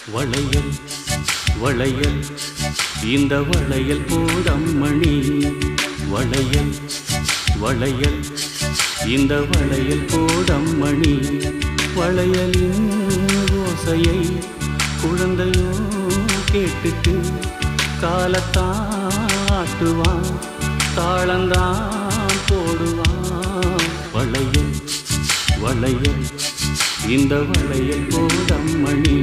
வளையல் வளையல் இந்த வளையல் போடம்மணி வளையல் வளையல் இந்த வளையல் போடம்மணி வளையலின் ஓசையை குழந்தையோ கேட்டுட்டு காலத்தாட்டுவான் தாளந்தான் போடுவான் வளையல் வளையல் இந்த வளையல் போடம்மணி